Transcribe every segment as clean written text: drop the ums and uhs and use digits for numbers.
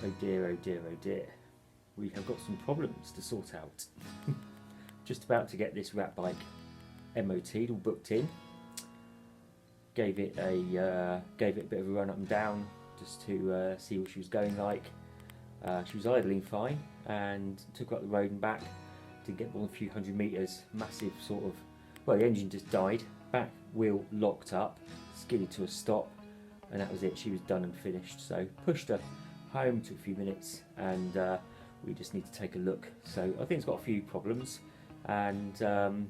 Oh dear, oh dear, oh dear. We have got some problems to sort out. Just about to get this rat bike MOT'd, all booked in. Gave it a bit of a run up and down just to see what she was going like. She was idling fine and took her up the road and back. Didn't get more than a few hundred metres. Massive sort of, well, the engine just died. Back wheel locked up, skidded to a stop, and that was it. She was done and finished. So pushed her home, took a few minutes, and we just need to take a look. So I think it's got a few problems, and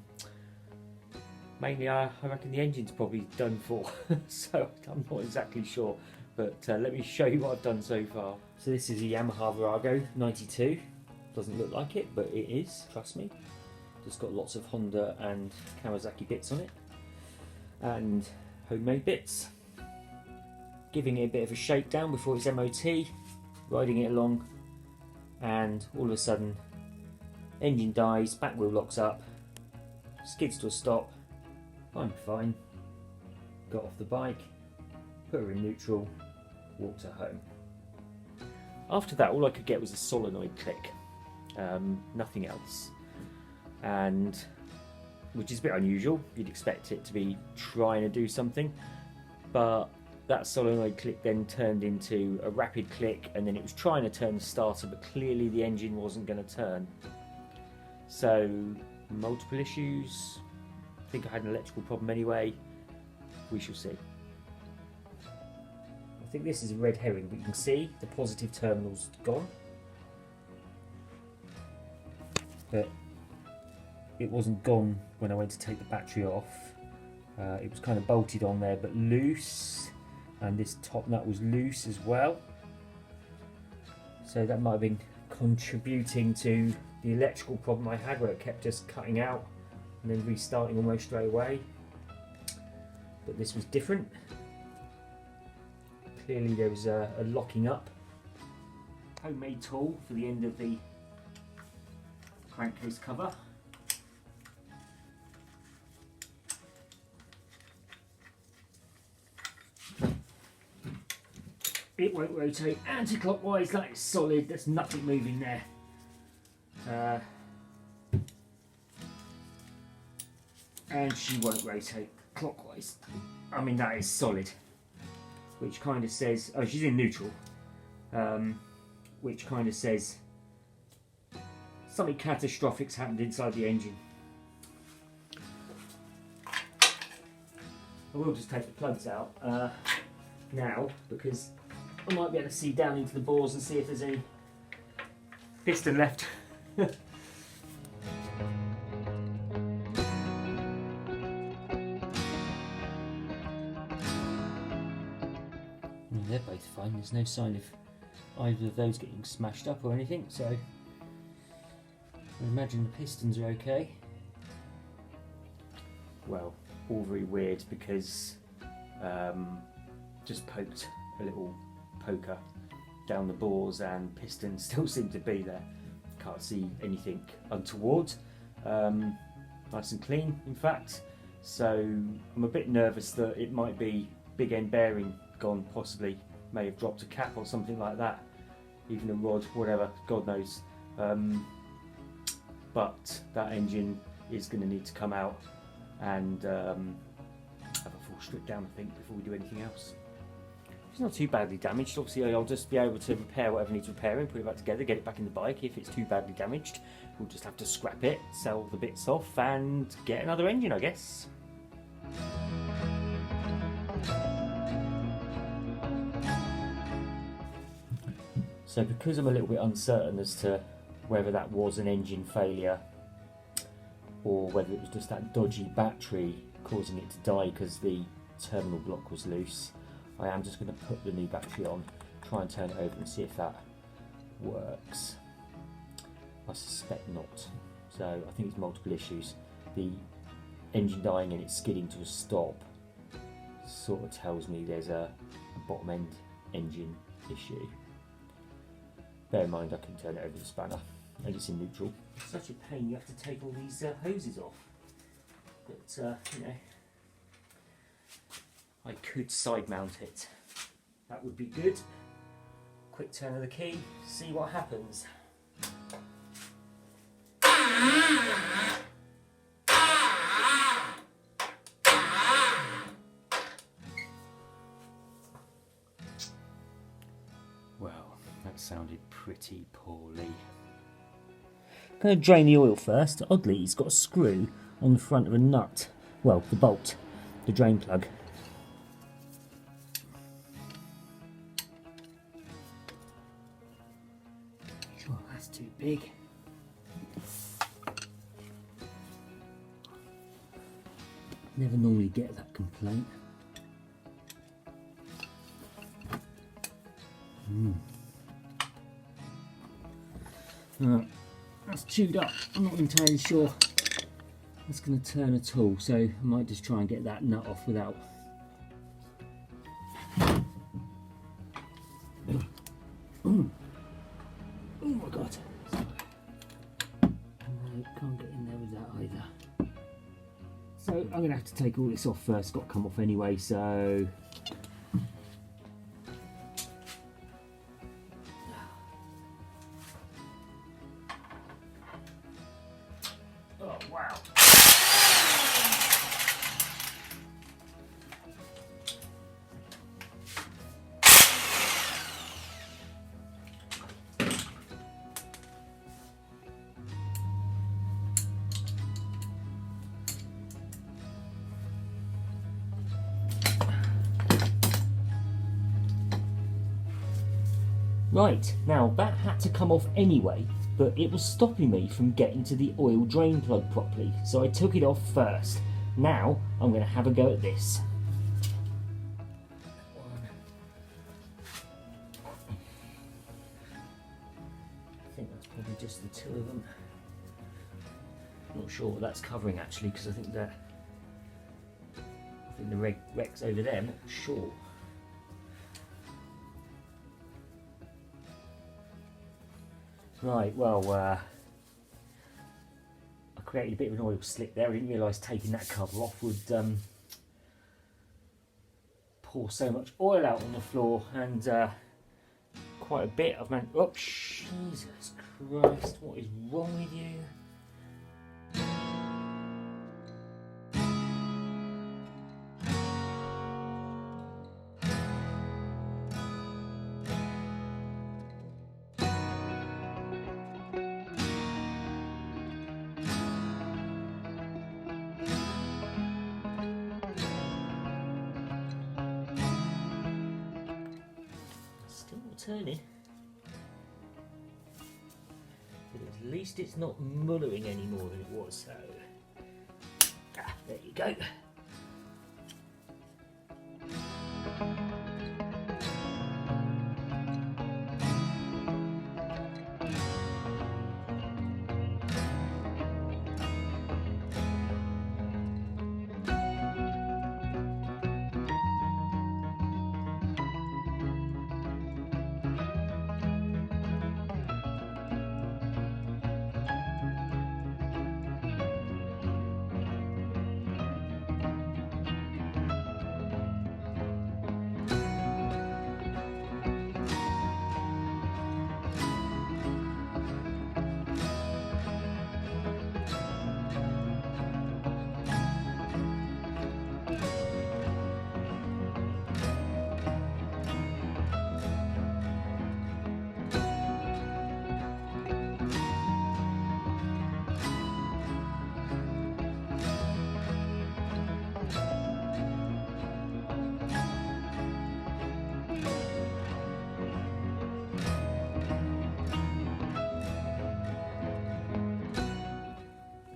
mainly I reckon the engine's probably done for. So I'm not exactly sure, but let me show you what I've done so far. So this is a Yamaha Virago 92. Doesn't look like it, but it is, trust me. Just got lots of Honda and Kawasaki bits on it, and homemade bits. Giving it a bit of a shakedown before its MOT, riding it along, and all of a sudden engine dies, back wheel locks up, skids to a stop. I'm fine. Got off the bike, put her in neutral, walked her home. After that, all I could get was a solenoid click, nothing else, and which is a bit unusual. You'd expect it to be trying to do something, but that solenoid click then turned into a rapid click, and then it was trying to turn the starter, but clearly the engine wasn't going to turn. So multiple issues. I think I had an electrical problem anyway. We shall see. I think this is a red herring, but you can see the positive terminal's gone. But it wasn't gone when I went to take the battery off. It was kind of bolted on there, but loose. And this top nut was loose as well. So that might have been contributing to the electrical problem I had, where it kept just cutting out and then restarting almost straight away. But this was different. Clearly there was a locking up. Homemade tool for the end of the crankcase cover. It won't rotate anti-clockwise, that is solid, there's nothing moving there. And she won't rotate clockwise. I mean, that is solid. Which kind of says, oh, she's in neutral. Which kind of says something catastrophic's happened inside the engine. I will just take the plugs out now, because I might be able to see down into the bores and see if there's any piston left. They're both fine, there's no sign of either of those getting smashed up or anything, so I imagine the pistons are okay. Well, all very weird because just poked a little poker down the bores and pistons still seem to be there. Can't see anything untoward. Nice and clean, in fact. So I'm a bit nervous that it might be big end bearing gone, possibly. May have dropped a cap or something like that. Even a rod, whatever, God knows. But that engine is going to need to come out and have a full strip down, I think, before we do anything else. It's not too badly damaged. Obviously I'll just be able to repair whatever needs repairing, put it back together, get it back in the bike. If it's too badly damaged, we'll just have to scrap it, sell the bits off and get another engine, I guess. So because I'm a little bit uncertain as to whether that was an engine failure or whether it was just that dodgy battery causing it to die because the terminal block was loose, I am just going to put the new battery on, try and turn it over and see if that works. I suspect not. So I think it's multiple issues. The engine dying and it skidding to a stop sort of tells me there's a bottom end engine issue. Bear in mind I can turn it over the spanner and it's in neutral. It's such a pain, you have to take all these hoses off. But you know, I could side mount it. That would be good. quick turn of the key, see what happens. Well, that sounded pretty poorly. I'm going to drain the oil first. Oddly, it's got a screw on the front of a nut. Well, the bolt, the drain plug. Oh, that's too big. Never normally get that complaint. That's chewed up. I'm not entirely sure that's going to turn at all, so I might just try and get that nut off without. Oh my god. No, can't get in there with that either. So I'm going to have to take all this off first. It's got to come off anyway, so. Oh wow. Right, now that had to come off anyway, but it was stopping me from getting to the oil drain plug properly, so I took it off first. Now I'm going to have a go at this. I think that's probably just the two of them. Not sure what that's covering actually, because I think the wreck's over there. I'm not sure. Right, well, I created a bit of an oil slick there. I didn't realise taking that cover off would pour so much oil out on the floor, and quite a bit. I've managed. Oh, Jesus Christ! What is wrong with you? Turning, but at least it's not mullering any more than it was, so there you go.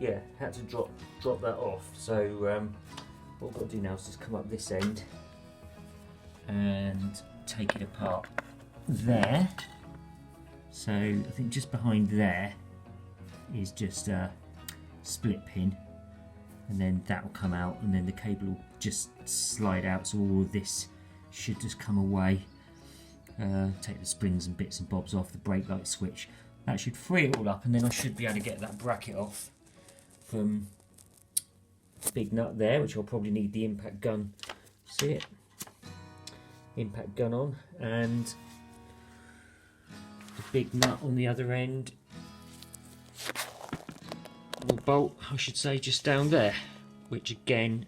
Yeah, had to drop that off. So what I've got to do now is just come up this end and take it apart there. So I think just behind there is just a split pin, and then that will come out, and then the cable will just slide out, so all of this should just come away. Take the springs and bits and bobs off, the brake light switch. That should free it all up, and then I should be able to get that bracket off from the big nut there, which I'll probably need the impact gun. See it? Impact gun on, and big nut on the other end, or bolt I should say, just down there, which again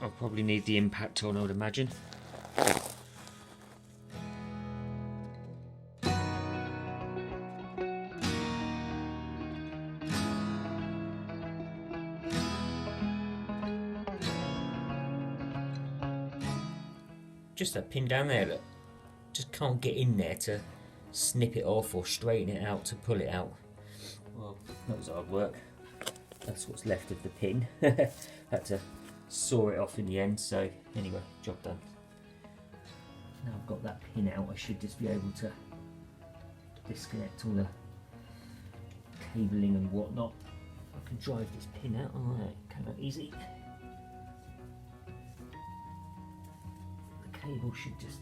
I'll probably need the impact on, I would imagine. Just that pin down there, look, just can't get in there to snip it off or straighten it out to pull it out. Well, that was hard work. That's what's left of the pin. Had to saw it off in the end, so anyway, job done. Now I've got that pin out, I should just be able to disconnect all the cabling and whatnot. I can drive this pin out. Alright, came out easy. The cable should just,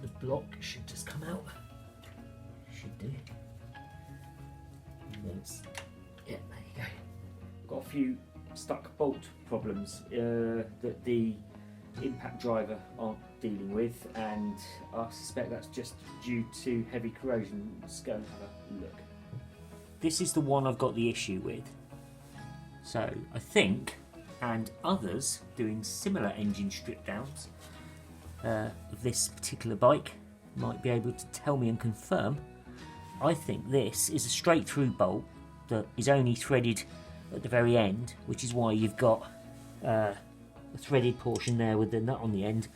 the block should just come out. Should do. Yeah, there you go. Got a few stuck bolt problems that the impact driver aren't dealing with, and I suspect that's just due to heavy corrosion. Let's go and have a look. This is the one I've got the issue with. So I think, and others doing similar engine strip downs of this particular bike might be able to tell me and confirm. I think this is a straight through bolt that is only threaded at the very end, which is why you've got a threaded portion there with the nut on the end,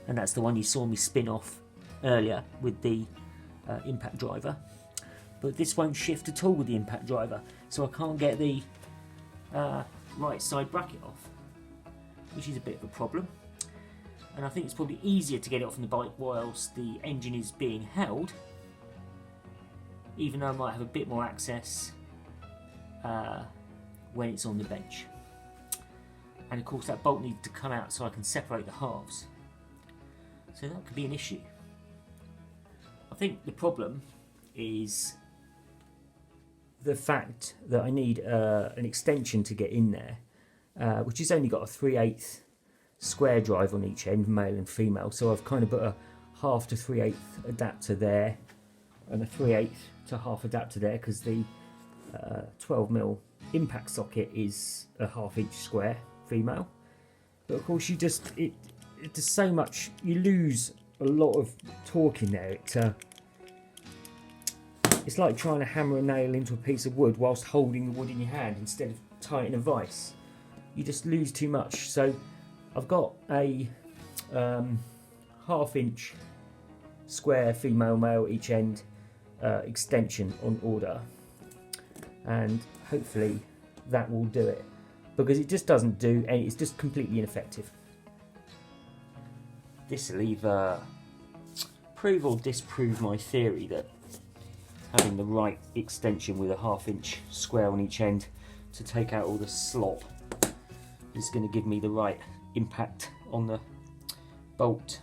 and that's the one you saw me spin off earlier with the impact driver. But this won't shift at all with the impact driver, so I can't get the right side bracket off, which is a bit of a problem. And I think it's probably easier to get it off in the bike whilst the engine is being held, even though I might have a bit more access when it's on the bench. And of course that bolt needs to come out so I can separate the halves, so that could be an issue. I think the problem is the fact that I need an extension to get in there, which has only got a 3/8 square drive on each end, male and female, so I've kind of put a 1/2 to 3/8 adapter there and a 3/8 to 1/2 adapter there, because the 12mm impact socket is a 1/2 inch square female. But of course you just, it does so much, you lose a lot of torque in there. It's like trying to hammer a nail into a piece of wood whilst holding the wood in your hand instead of tying a vice. You just lose too much. So I've got a 1/2 inch square female male each end extension on order, and hopefully that will do it, because it just doesn't do any, it's just completely ineffective. This will either prove or disprove my theory that having the right extension with a 1/2 inch square on each end to take out all the slop is going to give me the right impact on the bolt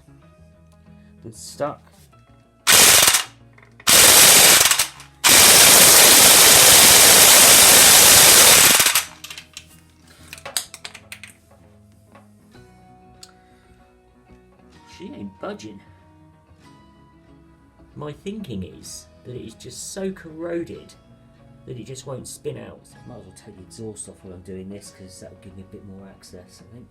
that's stuck. She ain't budging. My thinking is that it is just so corroded that it just won't spin out. Might as well take the exhaust off while I'm doing this, because that will give me a bit more access, I think.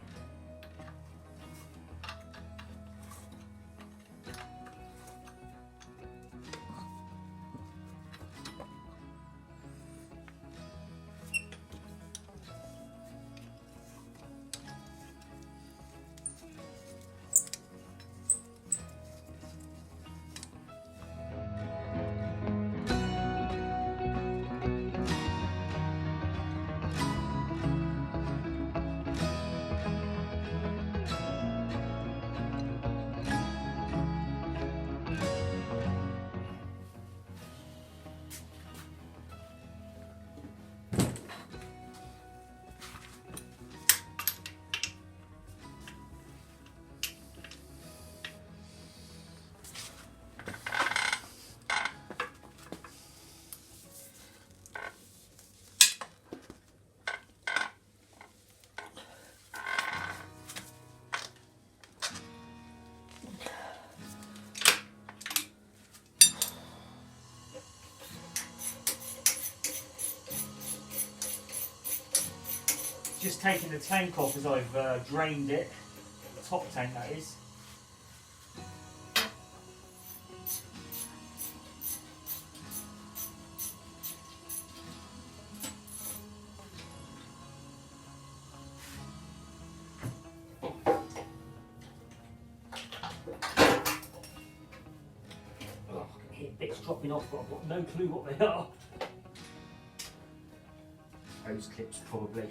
just taking the tank off as I've drained it, the top tank that is. Oh, I can hear bits dropping off, but I've got no clue what they are. Hose clips probably.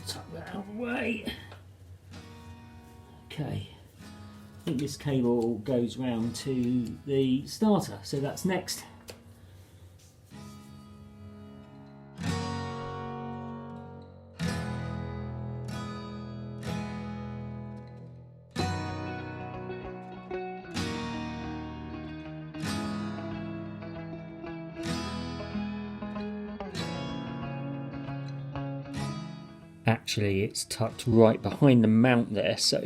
Tuck that out of the way. Okay, I think this cable goes round to the starter, so that's next. Actually, it's tucked right behind the mount there, so,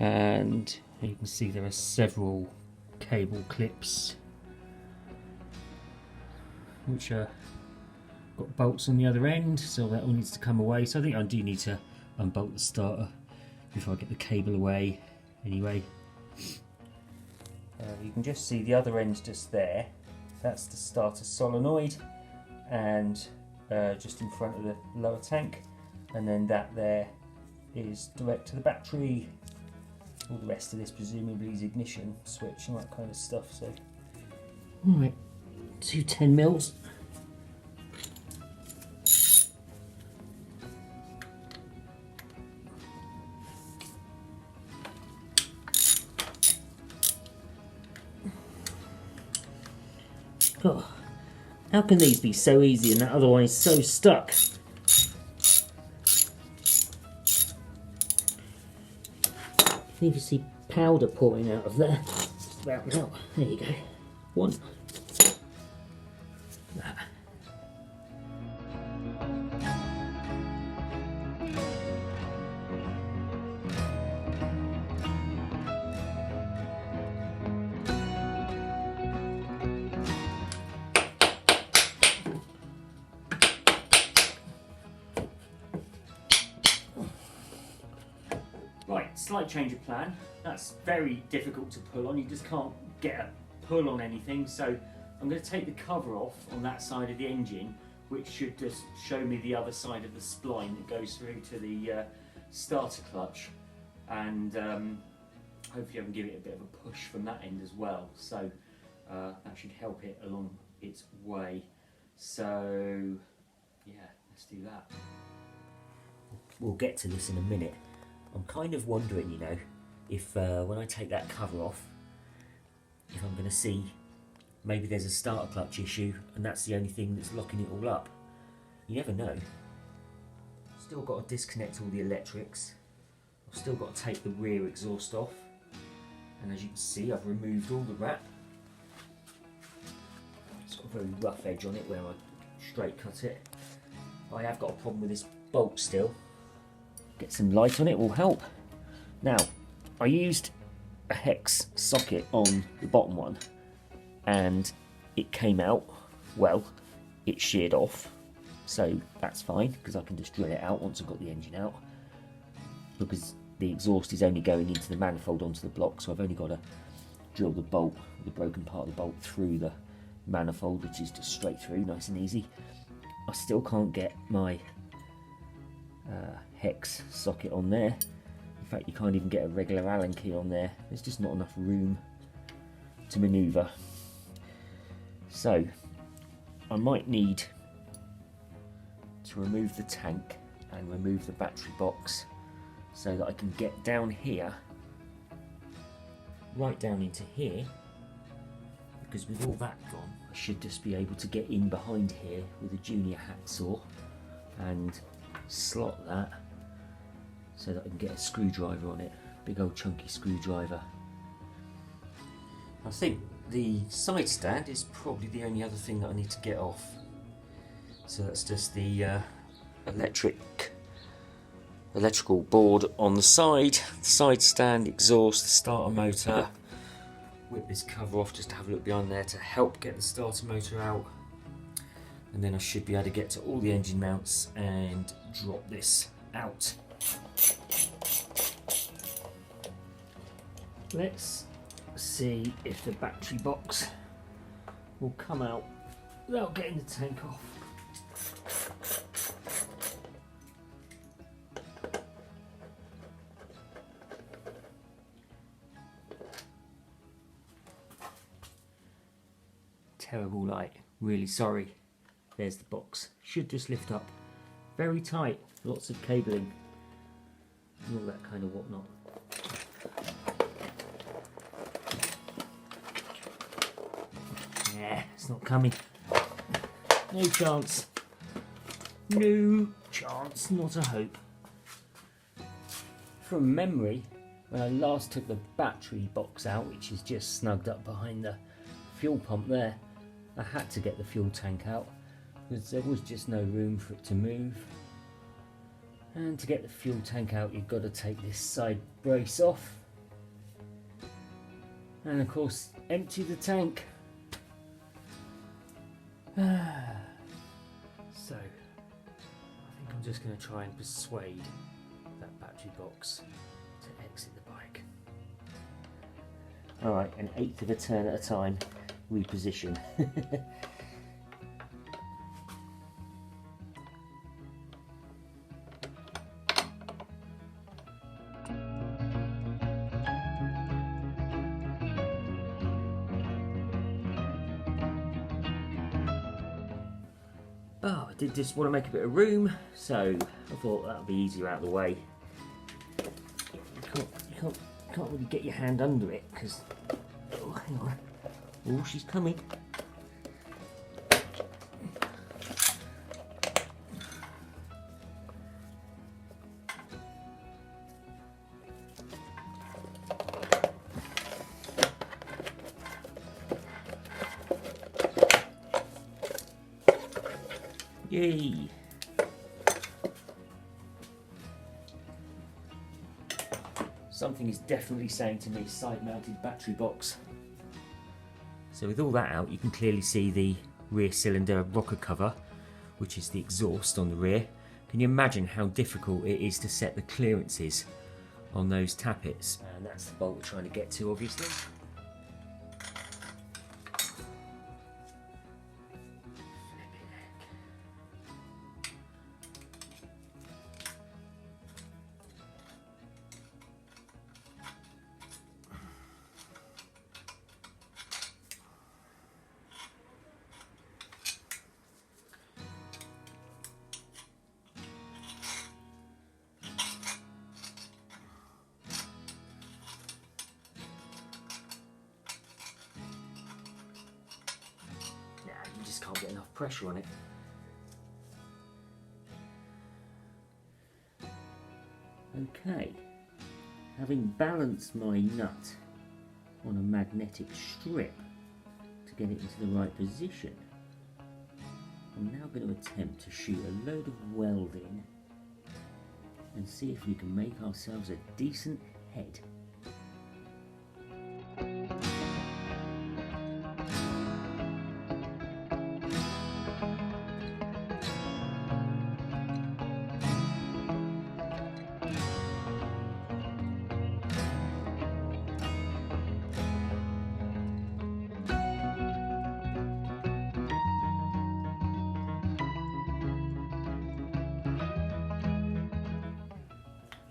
and you can see there are several cable clips which are got bolts on the other end, so that all needs to come away. So I think I do need to unbolt the starter before I get the cable away anyway. You can just see the other end's just there. That's the starter solenoid, and just in front of the lower tank. And then that there is direct to the battery. All the rest of this presumably is ignition switch and that kind of stuff. So, right, 2 10mm. Oh, how can these be so easy and otherwise so stuck? You can see powder pouring out of there. Just about now. There you go. One. That. Right, slight change of plan. That's very difficult to pull on. You just can't get a pull on anything. So I'm going to take the cover off on that side of the engine, which should just show me the other side of the spline that goes through to the starter clutch. And hopefully I can give it a bit of a push from that end as well. So that should help it along its way. So yeah, let's do that. We'll get to this in a minute. I'm kind of wondering, you know, if when I take that cover off, if I'm going to see maybe there's a starter clutch issue and that's the only thing that's locking it all up. You never know. Still got to disconnect all the electrics. I've still got to take the rear exhaust off, and as you can see I've removed all the wrap. It's got a very rough edge on it where I straight cut it. I have got a problem with this bolt still. Get some light on it will help. Now, I used a hex socket on the bottom one and it came out, well, it sheared off, so that's fine because I can just drill it out once I've got the engine out, because the exhaust is only going into the manifold onto the block, so I've only got to drill the bolt, the broken part of the bolt, through the manifold, which is just straight through, nice and easy. I still can't get my hex socket on there. In fact, you can't even get a regular Allen key on there. There's just not enough room to manoeuvre. So I might need to remove the tank and remove the battery box so that I can get down here, right down into here, because with all that gone I should just be able to get in behind here with a junior hacksaw and slot that so that I can get a screwdriver on it, big old chunky screwdriver. I think the side stand is probably the only other thing that I need to get off. So that's just the electrical board on the side stand, exhaust, the starter motor. Whip this cover off just to have a look behind there to help get the starter motor out, and then I should be able to get to all the engine mounts and drop this out. Let's see if the battery box will come out without getting the tank off. Terrible light, really sorry. There's the box, should just lift up. Very tight, lots of cabling and all that kind of whatnot. Yeah, it's not coming. No chance. No chance, not a hope. From memory, when I last took the battery box out, which is just snugged up behind the fuel pump there, I had to get the fuel tank out because there was just no room for it to move. And to get the fuel tank out, you've got to take this side brace off and of course empty the tank. So I think I'm just going to try and persuade that battery box to exit the bike. Alright, an eighth of a turn at a time. Reposition. Oh, I did just want to make a bit of room, so I thought that would be easier out of the way. You can't really get your hand under it because, oh, hang on. Oh, she's coming. Yay! Something is definitely saying to me side-mounted battery box. So with all that out, you can clearly see the rear cylinder rocker cover, which is the exhaust on the rear. Can you imagine how difficult it is to set the clearances on those tappets? And that's the bolt we're trying to get to, obviously. You just can't get enough pressure on it. Okay, having balanced my nut on a magnetic strip to get it into the right position, I'm now going to attempt to shoot a load of welding and see if we can make ourselves a decent head.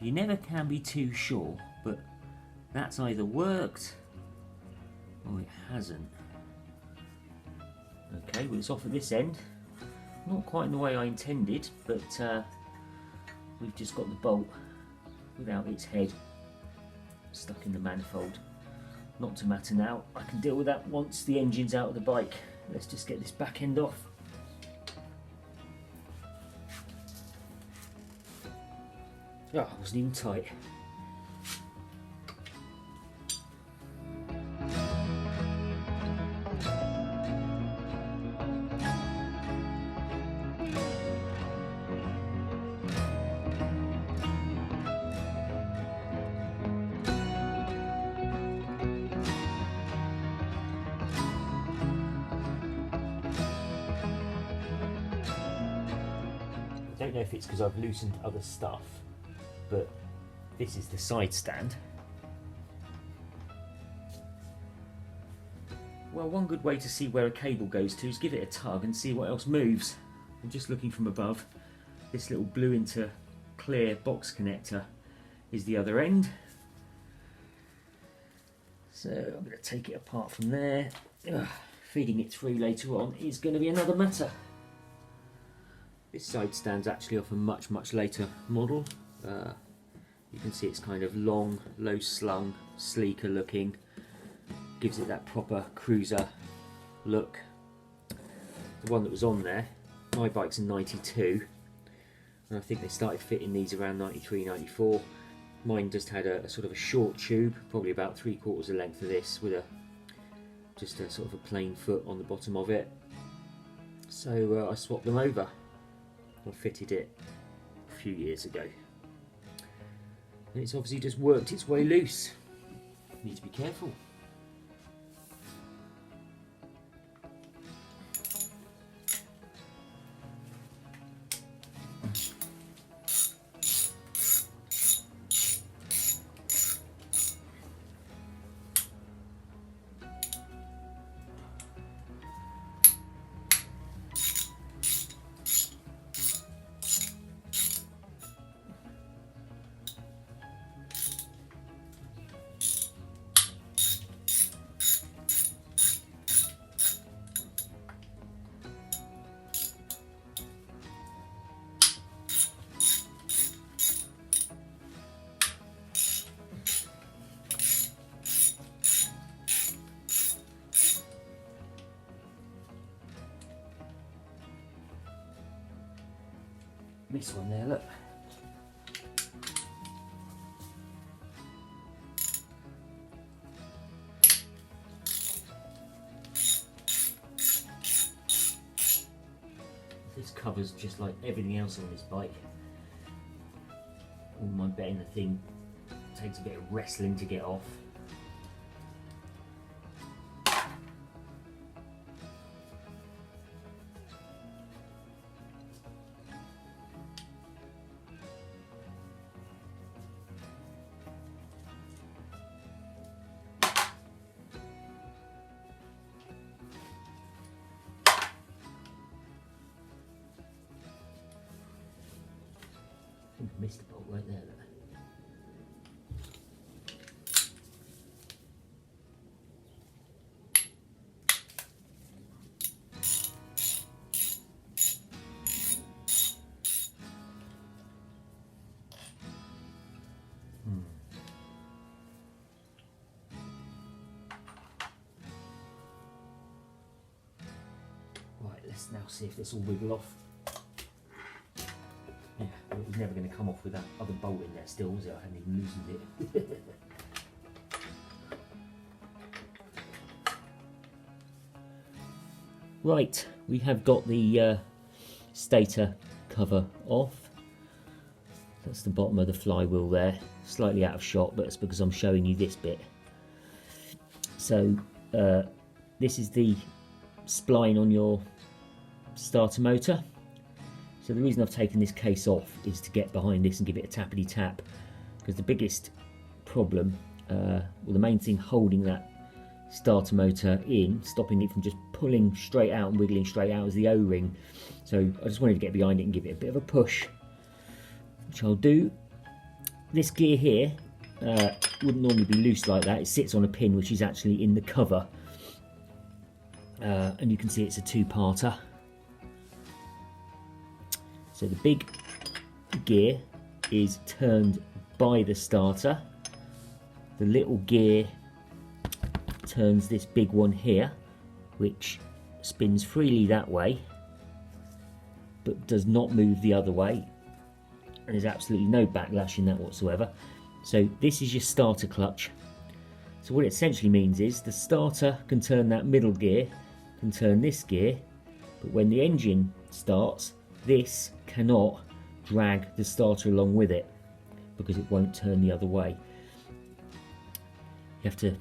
You never can be too sure, but that's either worked or it hasn't. Okay, well it's off at this end. Not quite in the way I intended, but we've just got the bolt without its head stuck in the manifold. Not to matter now, I can deal with that once the engine's out of the bike. Let's just get this back end off. Oh, it wasn't even tight. I don't know if it's because I've loosened other stuff, but this is the side stand. Well, one good way to see where a cable goes to is give it a tug and see what else moves. I'm just looking from above. This little blue into clear box connector is the other end. So I'm going to take it apart from there. Feeding it through later on is going to be another matter. This side stand's actually off a much later model. You can see it's kind of long, low slung, sleeker looking. Gives it that proper cruiser look. The one that was on there, my bike's in 92, and I think they started fitting these around 93, 94. Mine just had a sort of a short tube, probably about 3/4 the length of this, with just a sort of a plain foot on the bottom of it. So I swapped them over. I fitted it a few years ago. And it's obviously just worked its way loose. Need to be careful. This one there, look. This covers just like everything else on this bike. All my betting the thing takes a bit of wrestling to get off. I think I missed the bolt right there. Look. Right, let's now see if this will wiggle off. Yeah. It was never going to come off with that other bolt in there still, was it? I hadn't even loosened it. Right, we have got the stator cover off. That's the bottom of the flywheel there, slightly out of shot, but it's because I'm showing you this bit. So this is the spline on your starter motor. So the reason I've taken this case off is to get behind this and give it a tappity tap, because the biggest problem, well, the main thing holding that starter motor in, stopping it from just pulling straight out and wiggling straight out, is the O-ring. So I just wanted to get behind it and give it a bit of a push, which I'll do. This gear here wouldn't normally be loose like that. It sits on a pin which is actually in the cover, and you can see it's a two-parter. So the big gear is turned by the starter. The little gear turns this big one here, which spins freely that way, but does not move the other way. And there's absolutely no backlash in that whatsoever. So this is your starter clutch. So what it essentially means is the starter can turn that middle gear, can turn this gear, but when the engine starts, this cannot drag the starter along with it because it won't turn the other way. You have to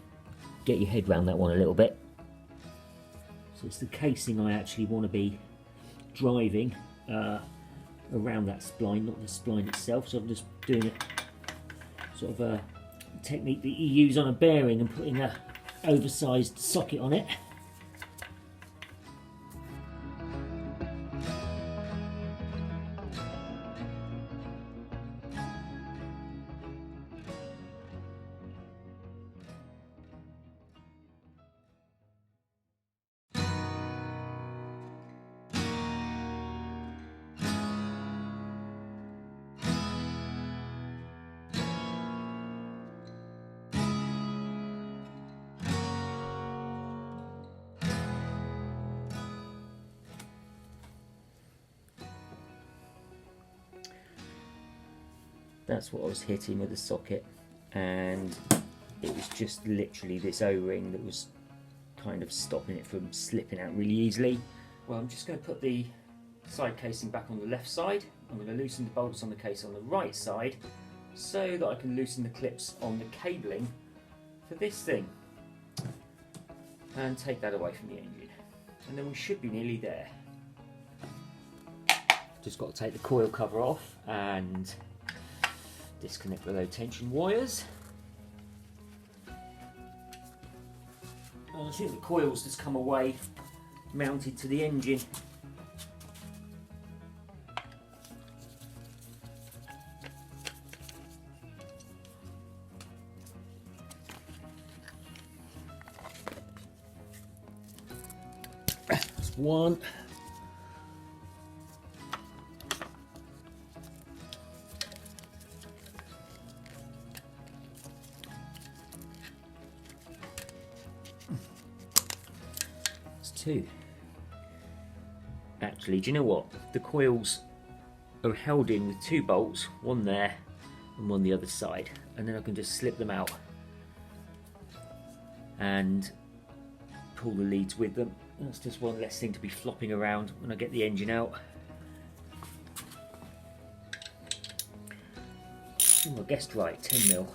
get your head around that one a little bit. So it's the casing I actually want to be driving around that spline, not the spline itself. So I'm just doing a sort of a technique that you use on a bearing and putting a oversized socket on it. That's what I was hitting with the socket, and it was just literally this O-ring that was kind of stopping it from slipping out really easily. Well, I'm just going to put the side casing back on the left side. I'm going to loosen the bolts on the case on the right side so that I can loosen the clips on the cabling for this thing and take that away from the engine, and then we should be nearly there. Just got to take the coil cover off and disconnect the low tension wires. And I think the coils just come away mounted to the engine. That's one. Two. Actually, do you know what? The coils are held in with two bolts, one there and one the other side, and then I can just slip them out and pull the leads with them. That's just one less thing to be flopping around when I get the engine out. Oh, I guessed right, 10mm.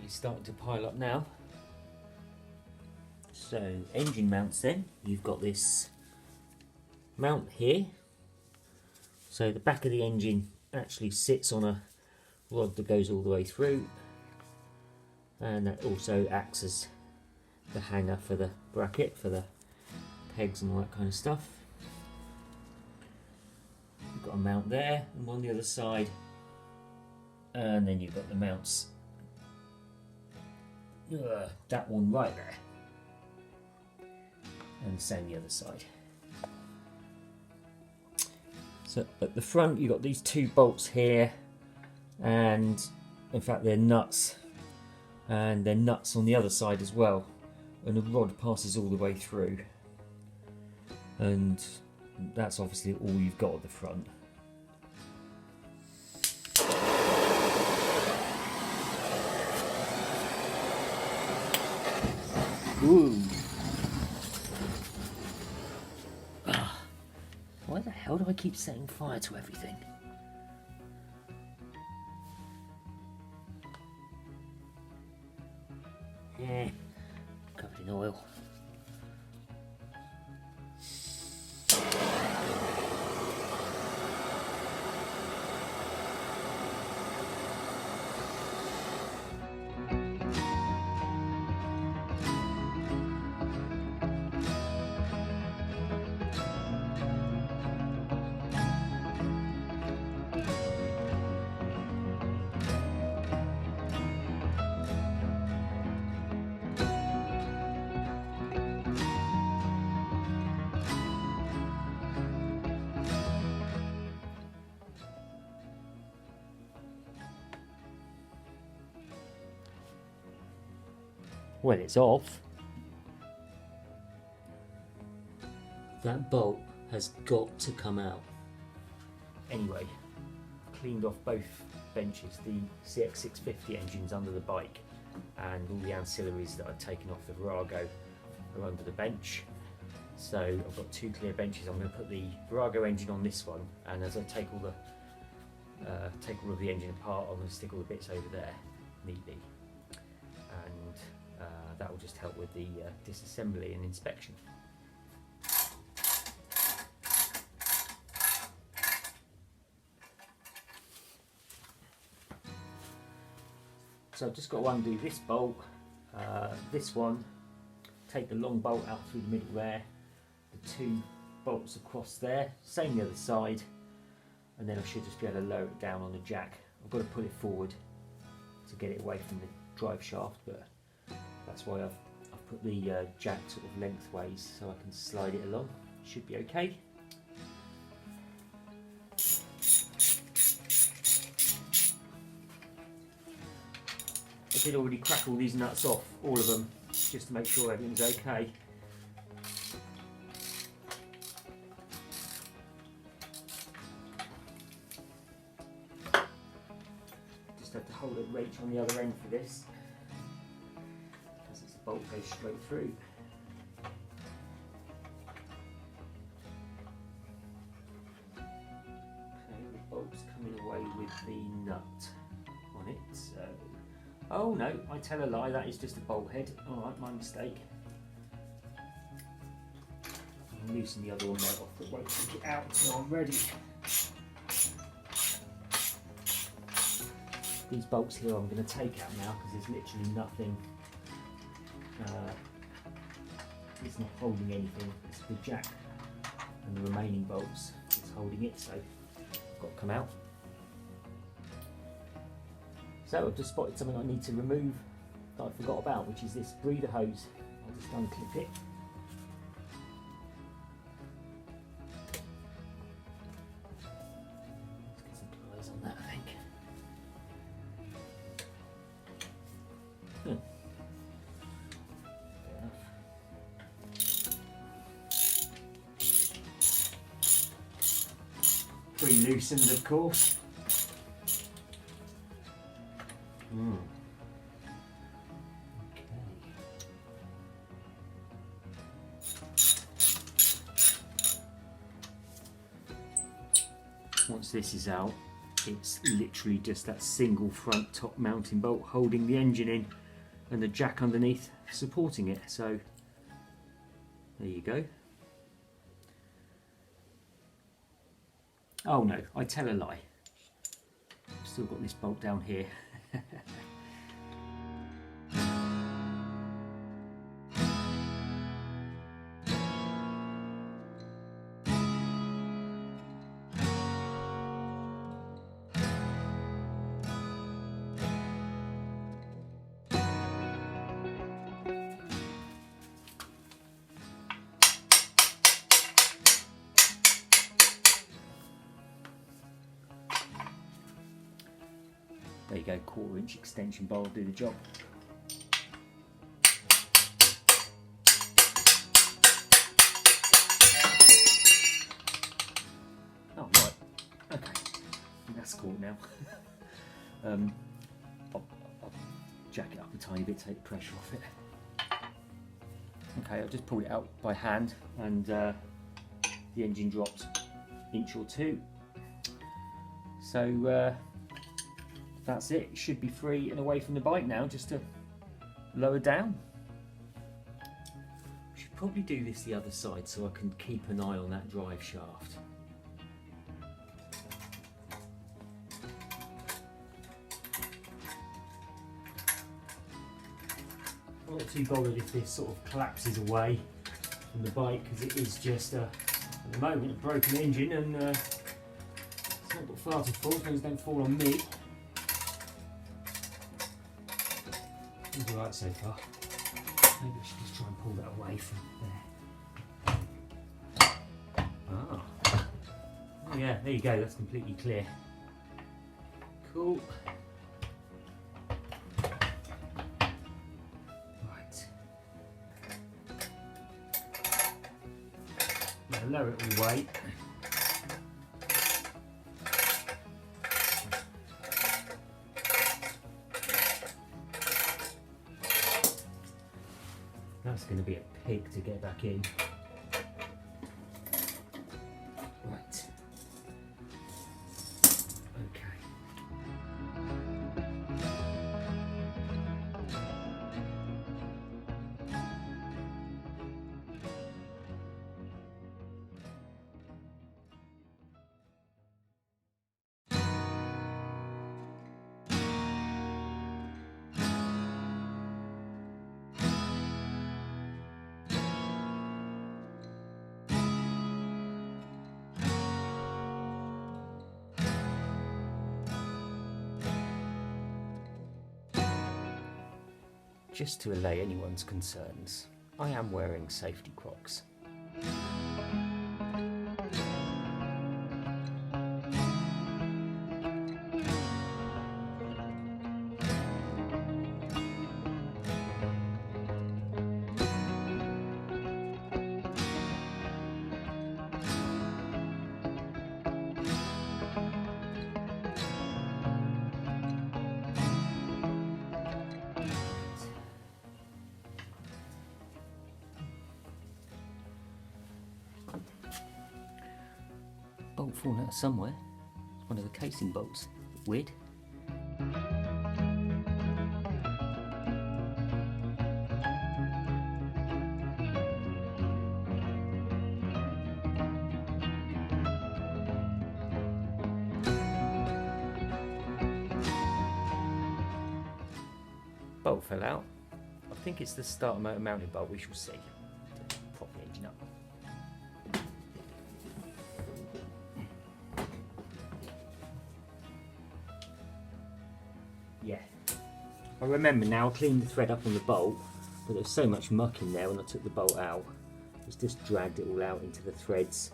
Starting to pile up now. So engine mounts, then you've got this mount here. So the back of the engine actually sits on a rod that goes all the way through, and that also acts as the hanger for the bracket, for the pegs and all that kind of stuff. You've got a mount there and one on the other side, and then you've got the mounts, that one right there, and same the other side. So at the front you've got these two bolts here, and in fact they're nuts, and they're nuts on the other side as well, and the rod passes all the way through, and that's obviously all you've got at the front. Ooh. Why the hell do I keep setting fire to everything? Yeah, covered in oil. Well, it's off. That bolt has got to come out. Anyway, cleaned off both benches, the CX650 engines under the bike, and all the ancillaries that I've taken off the Virago are under the bench. So I've got two clear benches. I'm going to put the Virago engine on this one, and as I take all of the engine apart, I'm going to stick all the bits over there neatly, and that will just help with the disassembly and inspection. So I've just got to undo this bolt, this one, take the long bolt out through the middle there, the two bolts across there, same the other side, and then I should just be able to lower it down on the jack. I've got to pull it forward to get it away from the drive shaft, but that's why I've put the jack sort of lengthways so I can slide it along. Should be okay. I did already crack all these nuts off, all of them, just to make sure everything's okay. Just have to hold a wrench on the other end for this, because this bolt goes straight through. Okay, the bolt's coming away with the nut on it, so... Oh no, I tell a lie, that is just a bolt head. Alright, my mistake. I'll loosen the other one right off, but won't take it out until I'm ready. These bolts here I'm going to take out now because there's literally nothing. It's not holding anything, it's the jack and the remaining bolts that's holding it, so I've got to come out. So I've just spotted something I need to remove that I forgot about, which is this breather hose. I'll just unclip it. Let's get some pliers on that, I think. Fair enough. Pre-loosened, of course. Once this is out, it's literally just that single front top mounting bolt holding the engine in and the jack underneath supporting it. So there you go. Oh no, I tell a lie. I've still got this bolt down here. There you go, 1/4 inch extension bolt will do the job. Oh right, okay, I think that's cool now. I'll jack it up a tiny bit, take the pressure off it. Okay, I've just pulled it out by hand and the engine dropped an inch or two. So that's it. It should be free and away from the bike now, just to lower down. I should probably do this the other side so I can keep an eye on that drive shaft. I'm not too bothered if this sort of collapses away from the bike, because it is just at the moment a broken engine, and it's not got far to fall, things don't fall on me. It's alright so far. Maybe I should just try and pull that away from there. Ah. Oh yeah, there you go, that's completely clear. Cool. Lower it all the way. That's going to be a pig to get back in. Right. Okay. Just to allay anyone's concerns, I am wearing safety Crocs. Bolt falling out somewhere. It's one of the casing bolts. Weird. Bolt fell out. I think it's the starter motor mounting bolt, we shall see. Prop the engine up. Yeah, I remember now. I cleaned the thread up on the bolt, but there was so much muck in there when I took the bolt out. It's just dragged it all out into the threads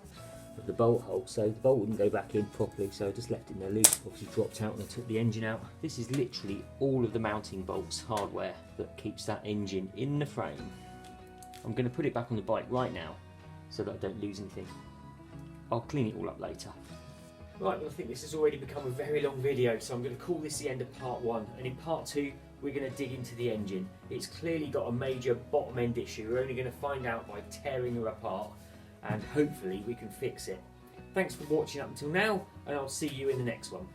of the bolt hole, so the bolt wouldn't go back in properly, so I just left it in there loose. Obviously dropped out when I took the engine out. This is literally all of the mounting bolts hardware that keeps that engine in the frame. I'm going to put it back on the bike right now so that I don't lose anything. I'll clean it all up later. Right, well, I think this has already become a very long video, so I'm going to call this the end of part 1, and in part 2 we're going to dig into the engine. It's clearly got a major bottom end issue. We're only going to find out by tearing her apart, and hopefully we can fix it. Thanks for watching up until now, and I'll see you in the next one.